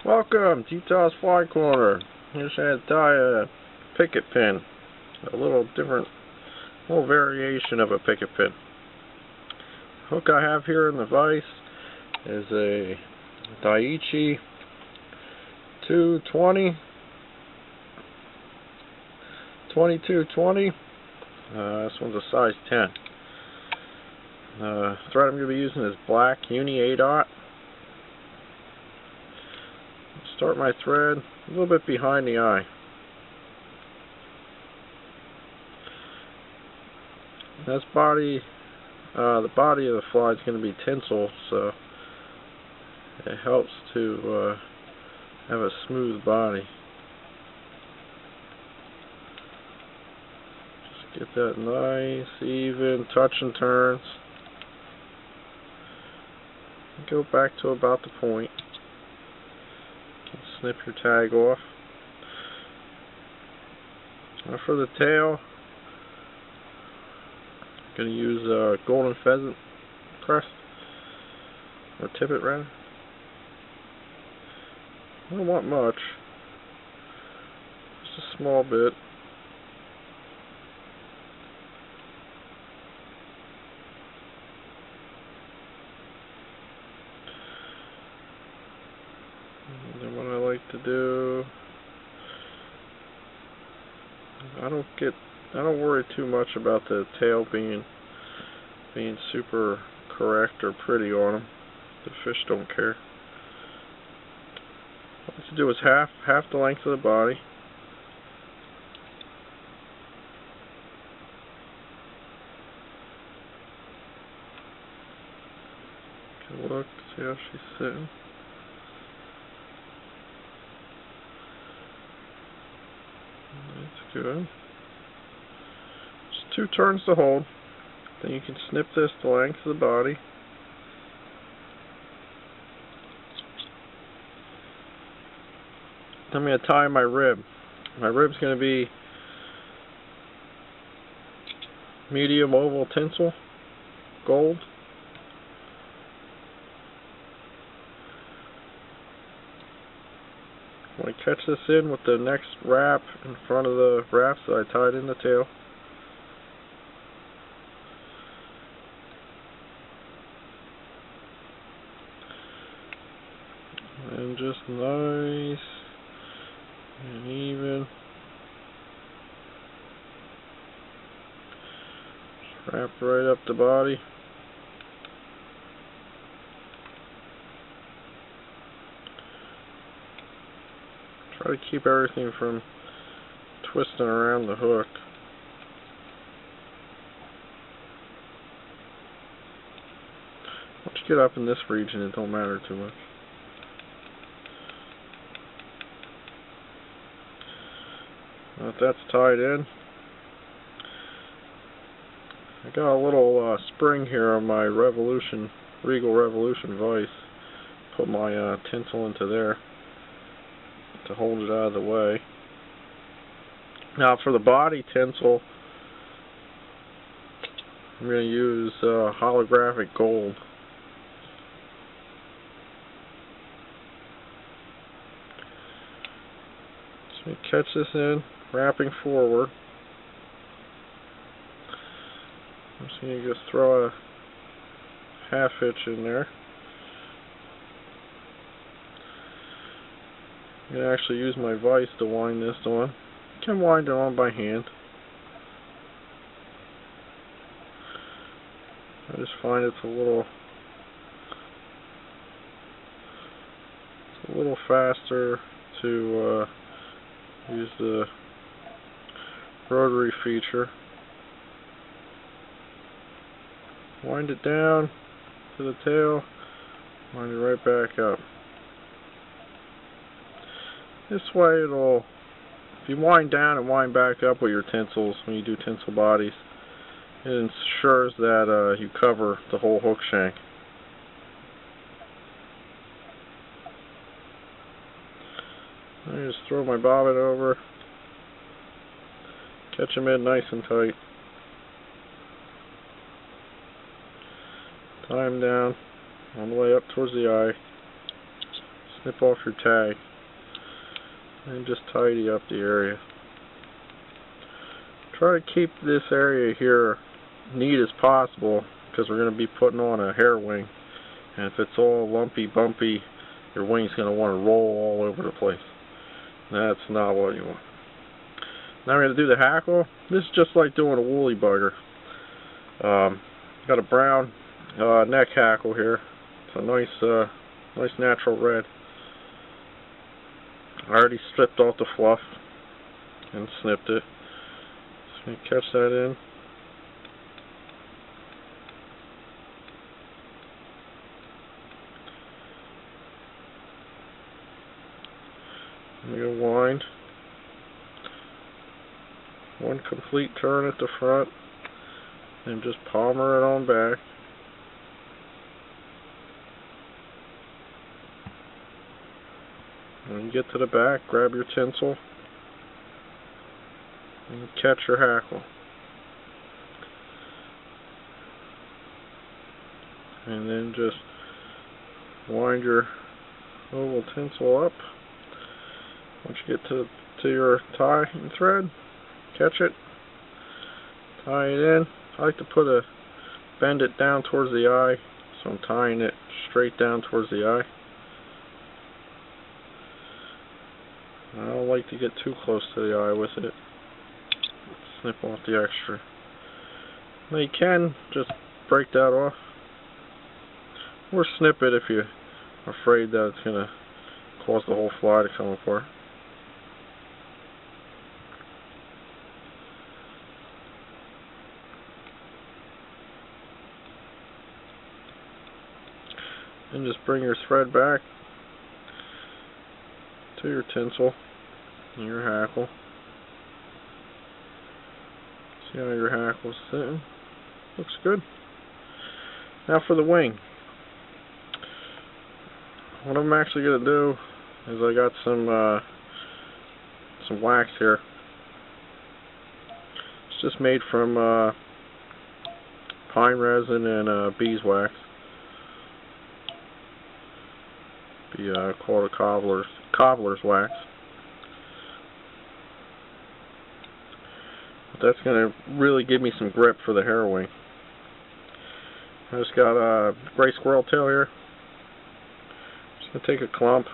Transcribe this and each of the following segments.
Welcome to Utah's Fly Corner. Here's how to tie a picket pin. A little different, little variation of a picket pin. The hook I have here in the vise is a Isonychia 220, 2220. This one's a size 10. The thread I'm going to be using is black uni 8/0. Start my thread a little bit behind the eye. This body, the body of the fly is going to be tinsel, so it helps to have a smooth body. Just get that nice, even touch and turns. Go back to about the point. Snip your tag off. Now for the tail, I'm going to use a golden pheasant crest, or tippet rather. I don't want much, just a small bit. And then what I like to do, I don't worry too much about the tail being super correct or pretty on them. The fish don't care. What I like to do is half the length of the body. Look, see how she's sitting. That's good. Just 2 turns to hold. Then you can snip this the length of the body. Then I'm going to tie my rib. My rib's going to be medium oval tinsel, gold. I'm going to catch this in with the next wrap in front of the wraps that I tied in the tail. And just nice and even. Just wrap right up the body. Try to keep everything from twisting around the hook. Once you get up in this region, it don't matter too much. Now that that's tied in, I got a little spring here on my Regal Revolution vise. Put my tinsel into there to hold it out of the way. Now for the body tinsel, I'm going to use holographic gold. So you catch this in, wrapping forward. I'm just going to throw a half hitch in there. I'm going to actually use my vise to wind this on. You can wind it on by hand. I just find it's a little faster to use the rotary feature. Wind it down to the tail, wind it right back up. This way if you wind down and wind back up with your tinsels when you do tinsel bodies, it ensures that you cover the whole hook shank. I just throw my bobbin over, catch them in nice and tight, tie them down on the way up towards the eye, snip off your tag and just tidy up the area. Try to keep this area here neat as possible, because we're going to be putting on a hair wing, and if it's all lumpy bumpy, your wing's going to want to roll all over the place. That's not what you want. Now we're going to do the hackle. This is just like doing a woolly bugger. Got a brown neck hackle here. It's a nice natural red. I already stripped off the fluff and snipped it. Just going to catch that in. I'm going to wind. One complete turn at the front, and just palmer it on back. When you get to the back, grab your tinsel and catch your hackle. And then just wind your oval tinsel up. Once you get to your tie and thread, catch it, tie it in. I like to bend it down towards the eye, so I'm tying it straight down towards the eye. I don't like to get too close to the eye with it. Snip off the extra. Now you can just break that off, or snip it if you're afraid that it's going to cause the whole fly to come apart. And just bring your thread back to your tinsel and your hackle. See how your hackle's sitting? Looks good. Now for the wing. What I'm actually going to do is I got some wax here. It's just made from pine resin and beeswax. Be called a cobbler's wax. But that's going to really give me some grip for the hair wing. I just got a gray squirrel tail here. Just going to take a clump.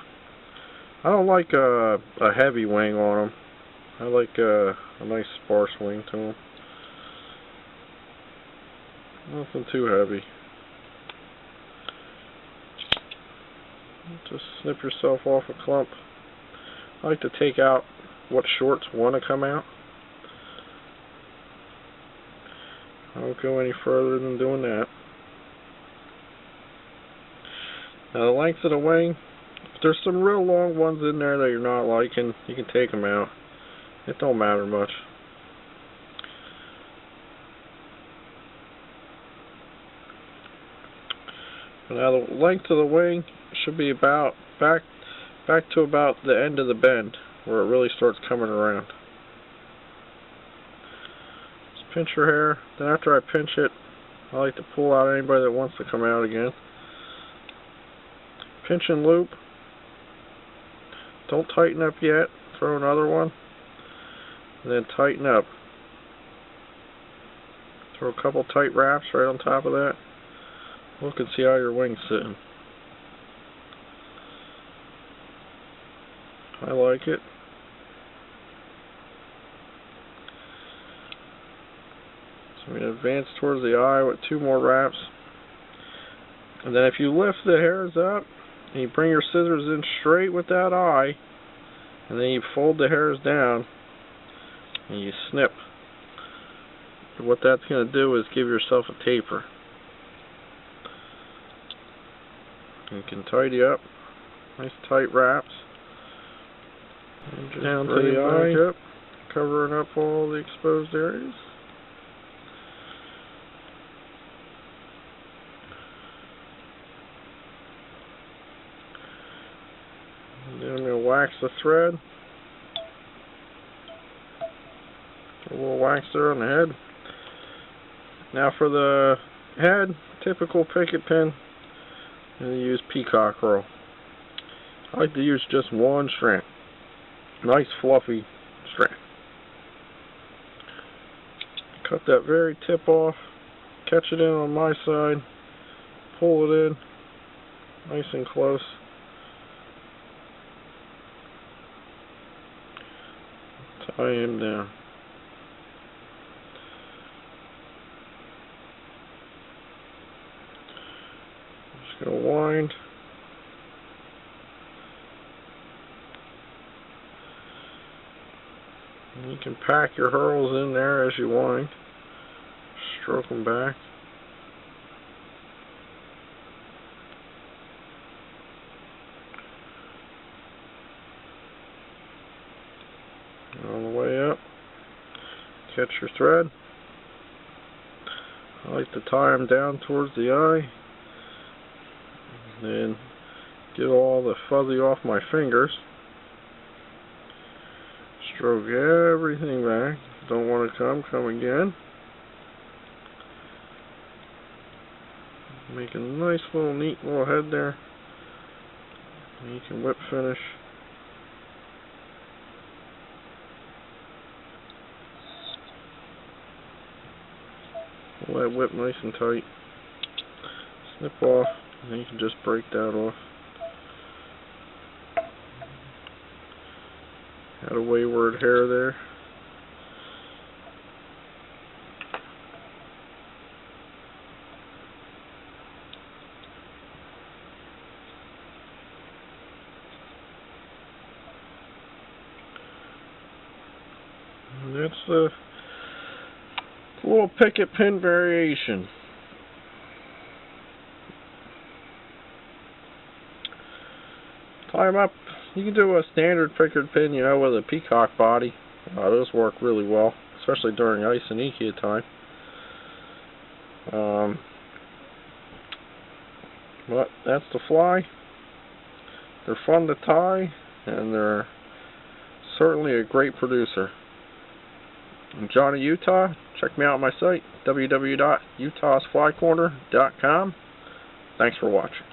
I don't like a heavy wing on them. I like a nice sparse wing to them. Nothing too heavy. Just snip yourself off a clump. I like to take out what shorts want to come out. I won't go any further than doing that. Now the length of the wing, if there's some real long ones in there that you're not liking, you can take them out. It don't matter much. Now the length of the wing should be about back to about the end of the bend, where it really starts coming around. Just pinch your hair. Then after I pinch it, I like to pull out anybody that wants to come out again. Pinch and loop. Don't tighten up yet. Throw another one. And then tighten up. Throw a couple tight wraps right on top of that. Look and see how your wing's sitting. I like it. So I'm going to advance towards the eye with 2 more wraps. And then if you lift the hairs up, and you bring your scissors in straight with that eye, and then you fold the hairs down, and you snip. What that's going to do is give yourself a taper. You can tidy up. Nice tight wraps. And just down to the eye, up, covering up all the exposed areas. And then I'm going to wax the thread. A little wax there on the head. Now for the head, typical picket pin, I'm going to use peacock roll. I like to use just one strand. Nice fluffy strand. Cut that very tip off, catch it in on my side, pull it in, nice and close. Tie him down. Just gonna wind. And you can pack your hurls in there as you wind. Stroke them back. On the way up, catch your thread. I like to tie them down towards the eye. And then get all the fuzzy off my fingers. Stroke everything back. Don't want to come again. Make a nice little neat little head there. And you can whip finish. Pull that whip nice and tight. Snip off, and then you can just break that off. Had a wayward hair there. And that's the little picket pin variation. Tie them up. You can do a standard picket pin, you know, with a peacock body. Those work really well, especially during Isonychia time. But that's the fly. They're fun to tie, and they're certainly a great producer. I'm Johnny Utah. Check me out on my site, www.utahsflycorner.com. Thanks for watching.